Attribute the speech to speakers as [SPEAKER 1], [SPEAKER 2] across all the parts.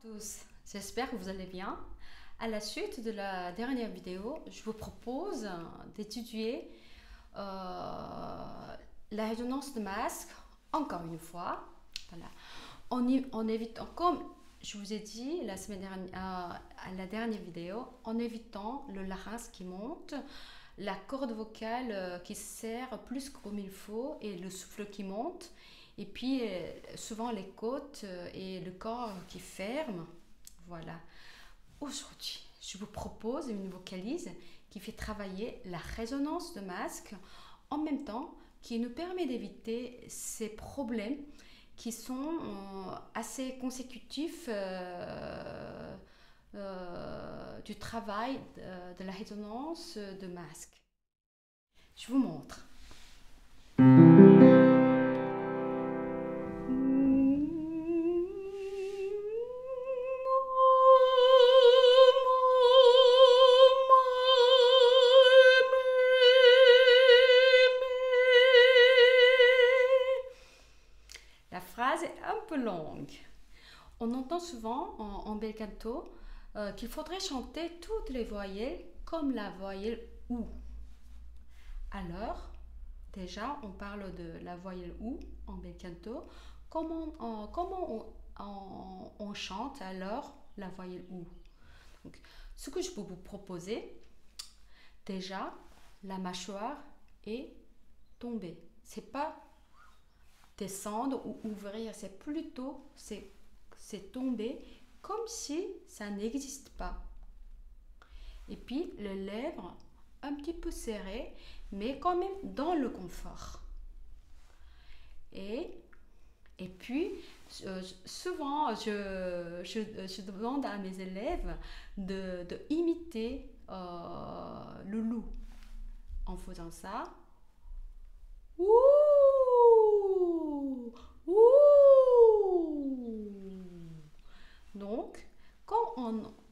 [SPEAKER 1] tous, j'espère que vous allez bien. À la suite de la dernière vidéo, je vous propose d'étudier la résonance de masque encore une fois. Voilà. En évitant, comme je vous ai dit la semaine dernière, à la dernière vidéo, en évitant le larynx qui monte, la corde vocale qui serre plus comme il faut et le souffle qui monte. Et puis souvent les côtes et le corps qui ferme. Voilà. Aujourd'hui, je vous propose une vocalise qui fait travailler la résonance de masque en même temps qui nous permet d'éviter ces problèmes qui sont assez consécutifs du travail de la résonance de masque. Je vous montre. La phrase est un peu longue. On entend souvent en bel canto qu'il faudrait chanter toutes les voyelles comme la voyelle OU. Alors, déjà, on parle de la voyelle OU en bel canto. Comment on chante alors la voyelle OU? Donc, ce que je peux vous proposer, déjà, la mâchoire est tombée. C'est pas descendre ou ouvrir, c'est plutôt c'est tomber comme si ça n'existe pas. Et puis les lèvres un petit peu serrées, mais quand même dans le confort. Et puis souvent je demande à mes élèves de imiter le loup en faisant ça. Ouh, ouh. Donc, quand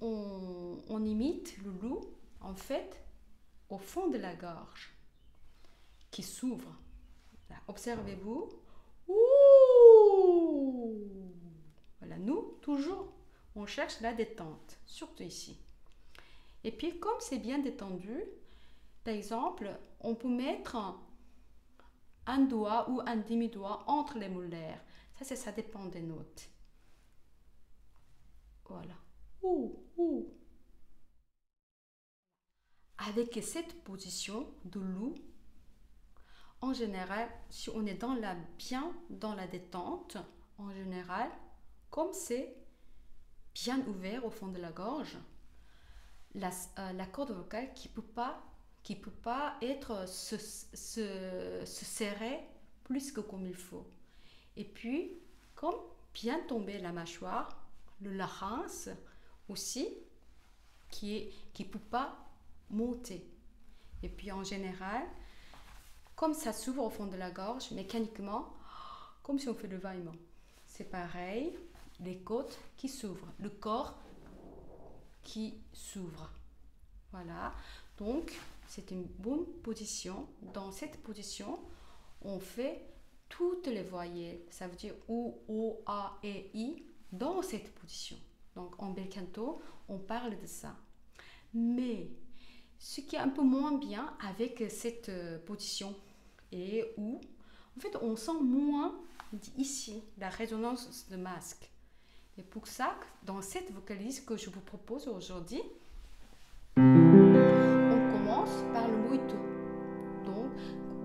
[SPEAKER 1] on imite le loup, en fait, au fond de la gorge, qui s'ouvre. Observez-vous. Ouh. Voilà, nous, toujours, on cherche la détente, surtout ici. Et puis, comme c'est bien détendu, par exemple, on peut mettre un doigt ou un demi-doigt entre les molaires. Ça dépend des notes. Voilà. Ouh, ouh. Avec cette position de loup, en général, si on est bien dans la détente, en général, comme c'est bien ouvert au fond de la gorge, la corde vocale qui peut pas être se serrer plus que comme il faut. Et puis, comme bien tomber la mâchoire, le larynx aussi, qui peut pas monter. Et puis en général, comme ça s'ouvre au fond de la gorge, mécaniquement, comme si on fait le va-et-vient. C'est pareil, les côtes qui s'ouvrent, le corps qui s'ouvre. Voilà, donc c'est une bonne position. Dans cette position, on fait toutes les voyelles, ça veut dire OU, O, A, E, I, dans cette position. Donc en bel canto, on parle de ça. Mais ce qui est un peu moins bien avec cette position et où, en fait, on sent moins ici la résonance de masque. Et pour ça, dans cette vocalise que je vous propose aujourd'hui, on commence par le moito.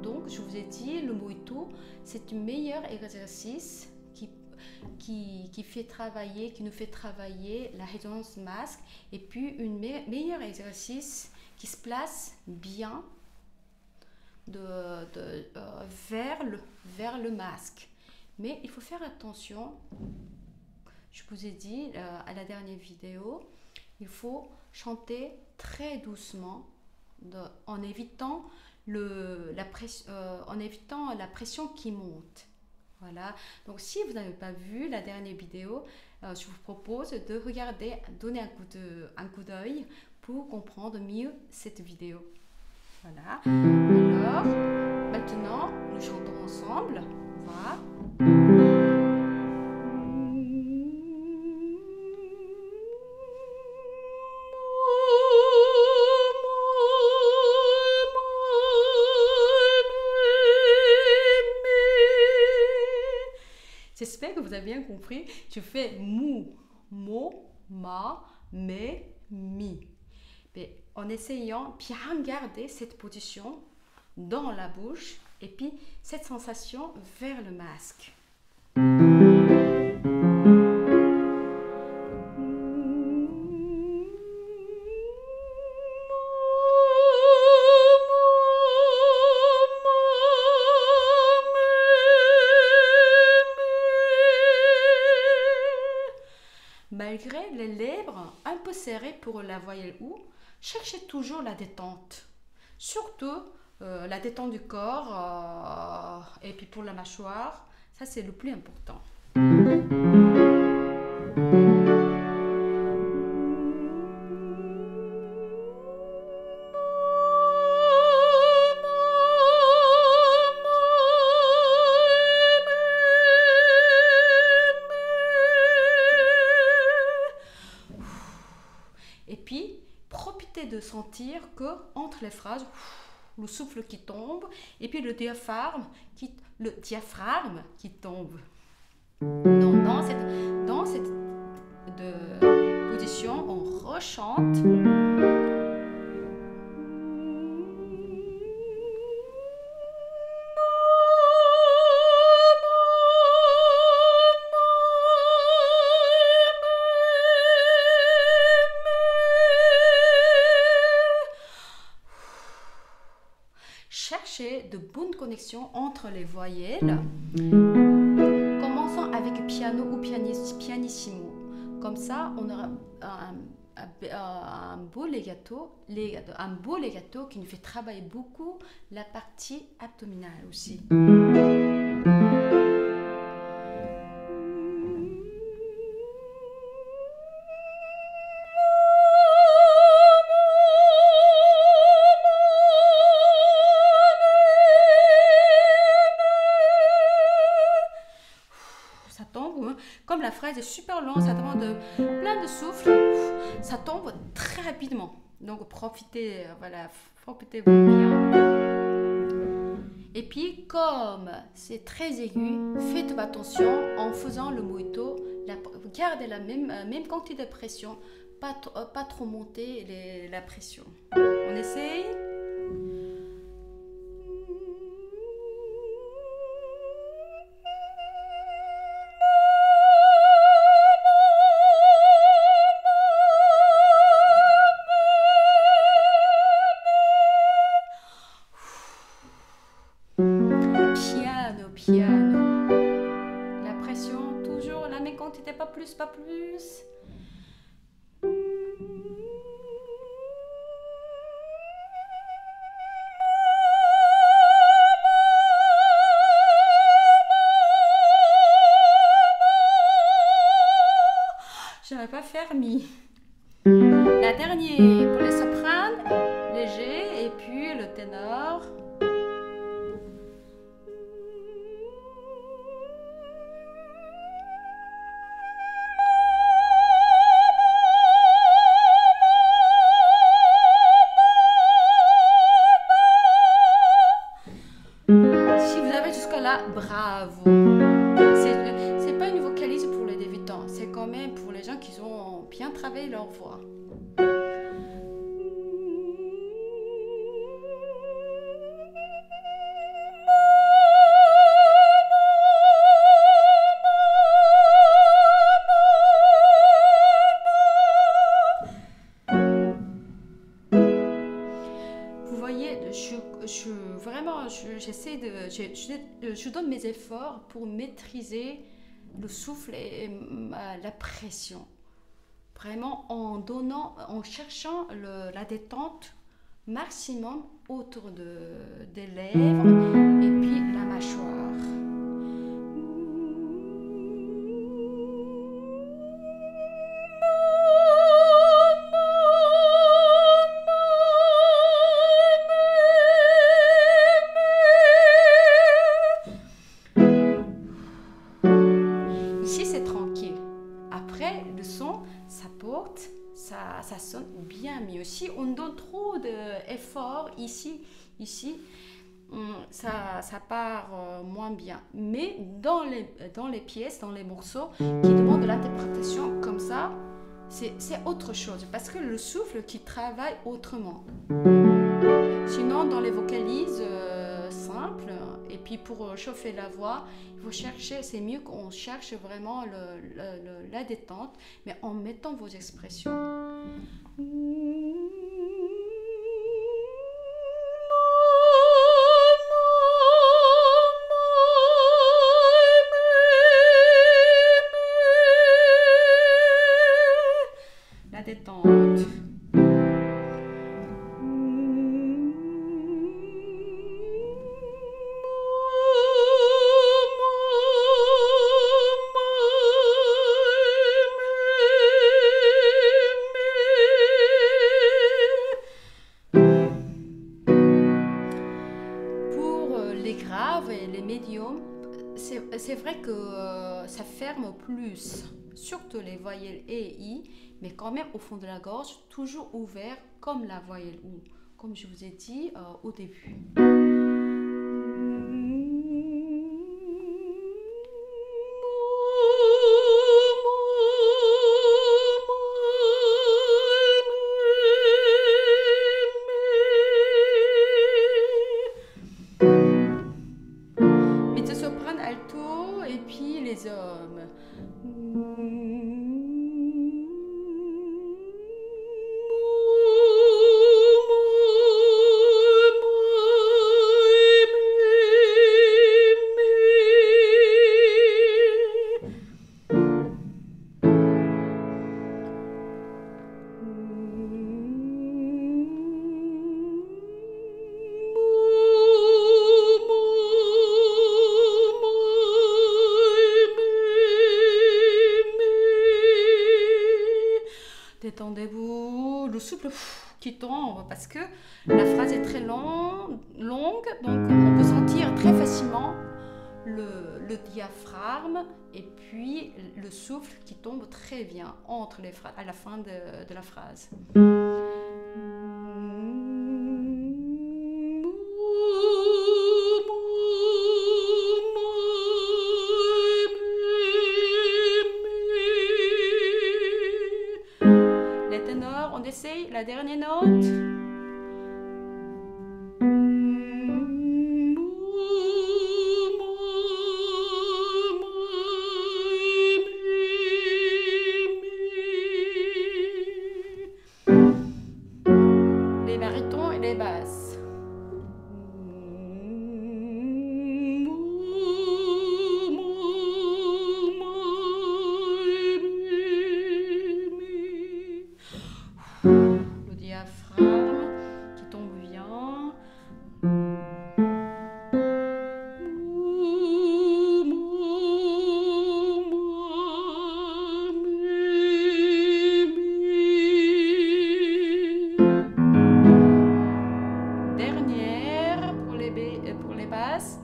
[SPEAKER 1] Donc, je vous ai dit, le moito, c'est un meilleur exercice qui nous fait travailler la résonance masque et puis un meilleur exercice qui se place bien vers le masque. Mais il faut faire attention, je vous ai dit à la dernière vidéo, il faut chanter très doucement en évitant la pression qui monte. Voilà, donc si vous n'avez pas vu la dernière vidéo, je vous propose de regarder, donner un coup d'œil pour comprendre mieux cette vidéo. Voilà, alors maintenant nous chantons ensemble. Voilà. vous avez bien compris, je fais mou, mo, ma, me, mi. Mais en essayant bien garder cette position dans la bouche et puis cette sensation vers le masque. Malgré les lèvres un peu serrées pour la voyelle OU, cherchez toujours la détente. Surtout la détente du corps et puis pour la mâchoire, ça c'est le plus important. Et puis, profitez de sentir que entre les phrases, le souffle qui tombe et puis le diaphragme qui tombe. Donc, dans cette position, on rechante. Cherchez de bonnes connexions entre les voyelles. Commençons avec piano ou pianissimo. Comme ça, on aura un beau legato qui nous fait travailler beaucoup la partie abdominale aussi. Ça tombe, comme la phrase est super longue, ça demande plein de souffle, ça tombe très rapidement. Donc profitez, voilà, profitez-vous bien. Et puis comme c'est très aigu, faites attention en faisant le mojito, gardez la même quantité de pression, pas trop monter la pression. On essaye. Piano. La pression, toujours la même quantité, pas plus, pas plus. Je n'avais pas faire mi. La dernière pour les sopranes, léger, et puis le ténor. Si vous avez jusqu'à là, bravo. C'est pas une vocalise pour les débutants, c'est quand même pour les gens qui ont bien travaillé leur voix. Vous voyez, je donne mes efforts pour maîtriser le souffle et la pression. Vraiment en cherchant la détente maximum autour des lèvres et puis la mâchoire. Ici, c'est tranquille. Après, le son, ça porte, ça sonne bien mieux. Si on donne trop d'efforts ici, ça part moins bien. Mais dans les pièces, dans les morceaux qui demandent de l'interprétation comme ça, c'est autre chose parce que le souffle qui travaille autrement. Sinon, dans les vocalises simples, et puis pour chauffer la voix, il faut chercher, c'est mieux qu'on cherche vraiment la détente, mais en mettant vos expressions. La détente. Les graves et les médiums, c'est vrai que ça ferme plus, surtout les voyelles E et I, mais quand même au fond de la gorge, toujours ouvert comme la voyelle OU, comme je vous ai dit au début. Alto et puis les hommes. Détendez-vous, le souffle qui tombe parce que la phrase est très longue, donc on peut sentir très facilement le diaphragme et puis le souffle qui tombe très bien entre les phrases, à la fin de la phrase. On essaye la dernière note. Les barytons et les basses. Le diaphragme qui tombe bien. Dernière pour les basses.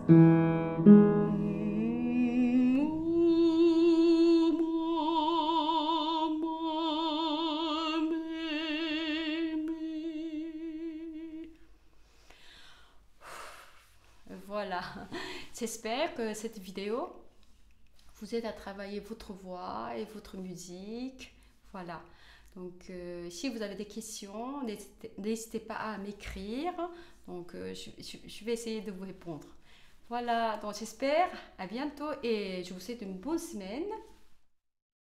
[SPEAKER 1] Voilà, j'espère que cette vidéo vous aide à travailler votre voix et votre musique. Voilà, donc si vous avez des questions, n'hésitez pas à m'écrire. Donc je vais essayer de vous répondre. Voilà, donc j'espère à bientôt et je vous souhaite une bonne semaine.